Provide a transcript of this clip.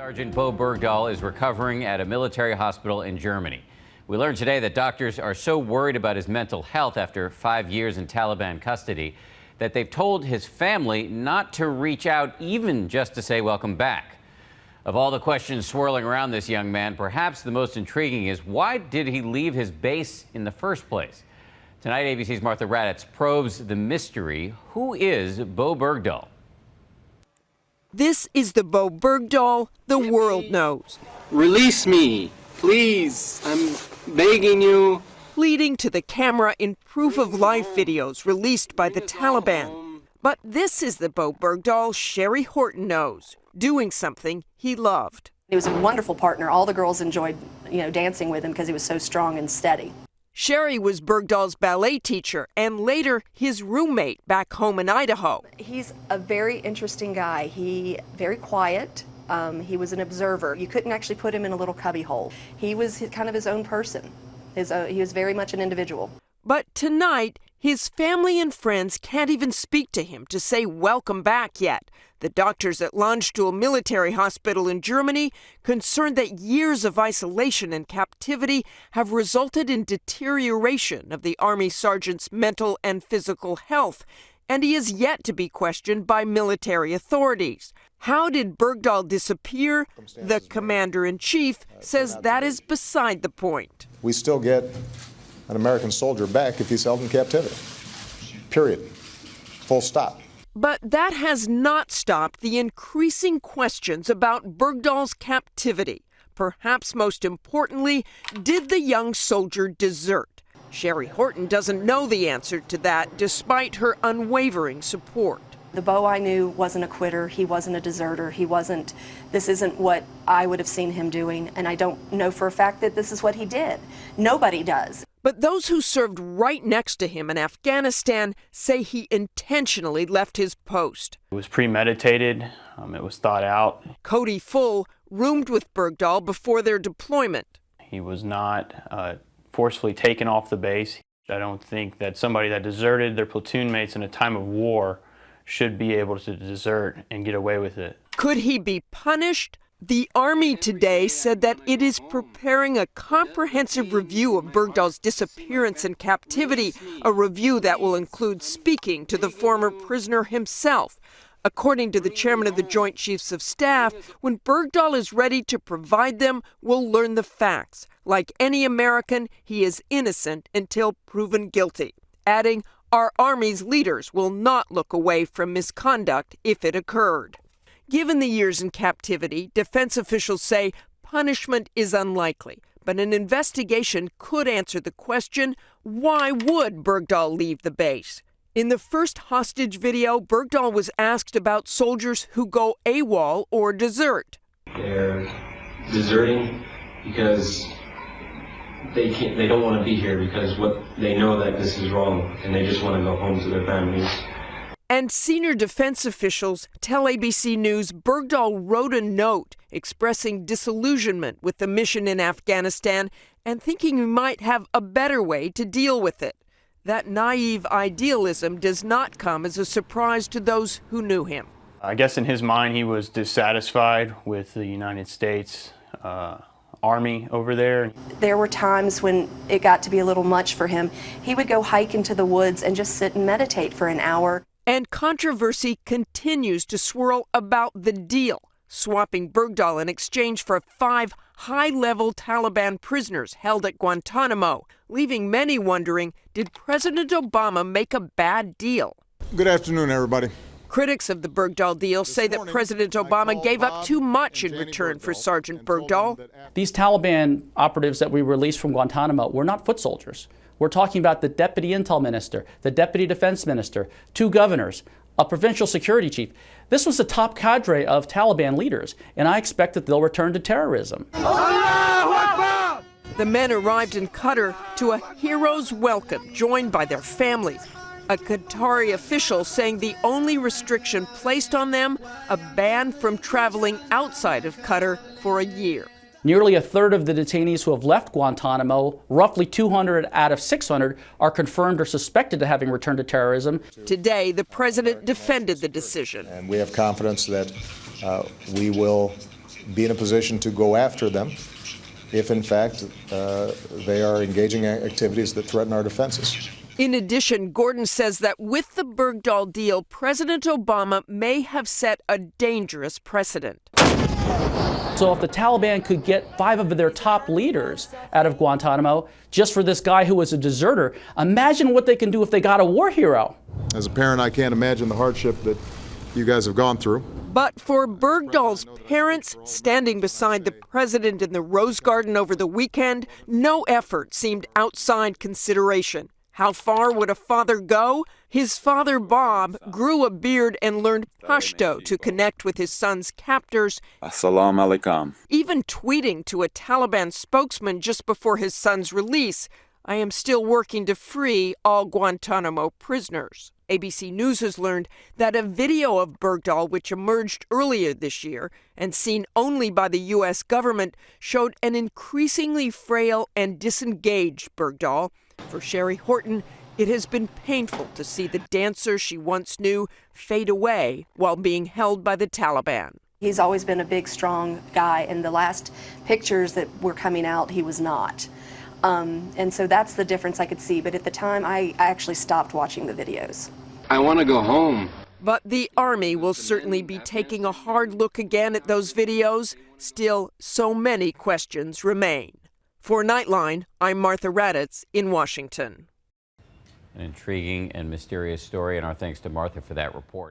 Sergeant Bowe Bergdahl is recovering at a military hospital in Germany. We learned today that doctors are so worried about his mental health after 5 years in Taliban custody that they've told his family not to reach out even just to say welcome back. Of all the questions swirling around this young man, perhaps the most intriguing is why did he leave his base in the first place? Tonight, ABC's Martha Raddatz probes the mystery. Who is Bowe Bergdahl? This is the Bowe Bergdahl the world knows. Release me, please. I'm begging you. Pleading to the camera in proof-of-life videos released by the Taliban. But this is the Bowe Bergdahl Sherry Horton knows, doing something he loved. He was a wonderful partner. All the girls enjoyed, dancing with him because he was so strong and steady. Sherry was Bergdahl's ballet teacher and later his roommate back home in Idaho. He's a very interesting guy. Very quiet. He was an observer. You couldn't actually put him in a little cubby hole. He was kind of his own person. He was very much an individual. But tonight, his family and friends can't even speak to him to say welcome back yet. The doctors at Landstuhl military hospital in Germany concerned that years of isolation and captivity have resulted in deterioration of the Army sergeant's mental and physical health, and he is yet to be questioned by military authorities. How did Bergdahl disappear? The commander-in-chief says that is beside the point. We still get an American soldier back if he's held in captivity. Period. Full stop. But that has not stopped the increasing questions about Bergdahl's captivity. Perhaps most importantly, did the young soldier desert? Sherry Horton doesn't know the answer to that, despite her unwavering support. The Bowe I knew wasn't a quitter. He wasn't a deserter. This isn't what I would have seen him doing, and I don't know for a fact that this is what he did. Nobody does. But those who served right next to him in Afghanistan say he intentionally left his post. It was premeditated. It was thought out. Cody Full roomed with Bergdahl before their deployment. He was not forcefully taken off the base. I don't think that somebody that deserted their platoon mates in a time of war should be able to desert and get away with it. Could he be punished? The Army today said that it is preparing a comprehensive review of Bergdahl's disappearance and captivity, a review that will include speaking to the former prisoner himself. According to the chairman of the Joint Chiefs of Staff, when Bergdahl is ready to provide them, we'll learn the facts. Like any American, he is innocent until proven guilty, adding, our Army's leaders will not look away from misconduct if it occurred. Given the years in captivity, defense officials say punishment is unlikely, but an investigation could answer the question, why would Bergdahl leave the base? In the first hostage video, Bergdahl was asked about soldiers who go AWOL or desert. They're deserting because they don't want to be here because they know that this is wrong and they just want to go home to their families. And senior defense officials tell ABC News Bergdahl wrote a note expressing disillusionment with the mission in Afghanistan and thinking he might have a better way to deal with it. That naive idealism does not come as a surprise to those who knew him. I guess in his mind he was dissatisfied with the United States Army over there. There were times when it got to be a little much for him. He would go hike into the woods and just sit and meditate for an hour. And controversy continues to swirl about the deal, swapping Bergdahl in exchange for 5 high-level Taliban prisoners held at Guantanamo, leaving many wondering, did President Obama make a bad deal? Good afternoon, everybody. Critics of the Bergdahl deal say that President Obama gave up too much in return for Sergeant Bergdahl. These Taliban operatives that we released from Guantanamo were not foot soldiers. We're talking about the deputy intel minister, the deputy defense minister, 2 governors, a provincial security chief. This was the top cadre of Taliban leaders, and I expect that they'll return to terrorism. The men arrived in Qatar to a hero's welcome, joined by their families. A Qatari official saying the only restriction placed on them, a ban from traveling outside of Qatar for a year. Nearly a third of the detainees who have left Guantanamo, roughly 200 out of 600, are confirmed or suspected of having returned to terrorism. Today, the president defended the decision. And we have confidence that we will be in a position to go after them if, in fact, they are engaging in activities that threaten our defenses. In addition, Gordon says that with the Bergdahl deal, President Obama may have set a dangerous precedent. So if the Taliban could get 5 of their top leaders out of Guantanamo just for this guy who was a deserter, imagine what they can do if they got a war hero. As a parent, I can't imagine the hardship that you guys have gone through. But for Bergdahl's parents standing beside the president in the Rose Garden over the weekend, no effort seemed outside consideration. How far would a father go? His father, Bob, grew a beard and learned Pashto to connect with his son's captors, Assalamu alaikum. even tweeting to a Taliban spokesman just before his son's release, "I am still working to free all Guantanamo prisoners." ABC News has learned that a video of Bergdahl, which emerged earlier this year and seen only by the U.S. government, showed an increasingly frail and disengaged Bergdahl. For Sherry Horton, it has been painful to see the dancer she once knew fade away while being held by the Taliban. He's always been a big, strong guy, and the last pictures that were coming out, he was not. And so that's the difference I could see. But at the time, I actually stopped watching the videos. I want to go home. But the Army will certainly be taking a hard look again at those videos. Still, so many questions remain. For Nightline, I'm Martha Raddatz in Washington. An intriguing and mysterious story, and our thanks to Martha for that report.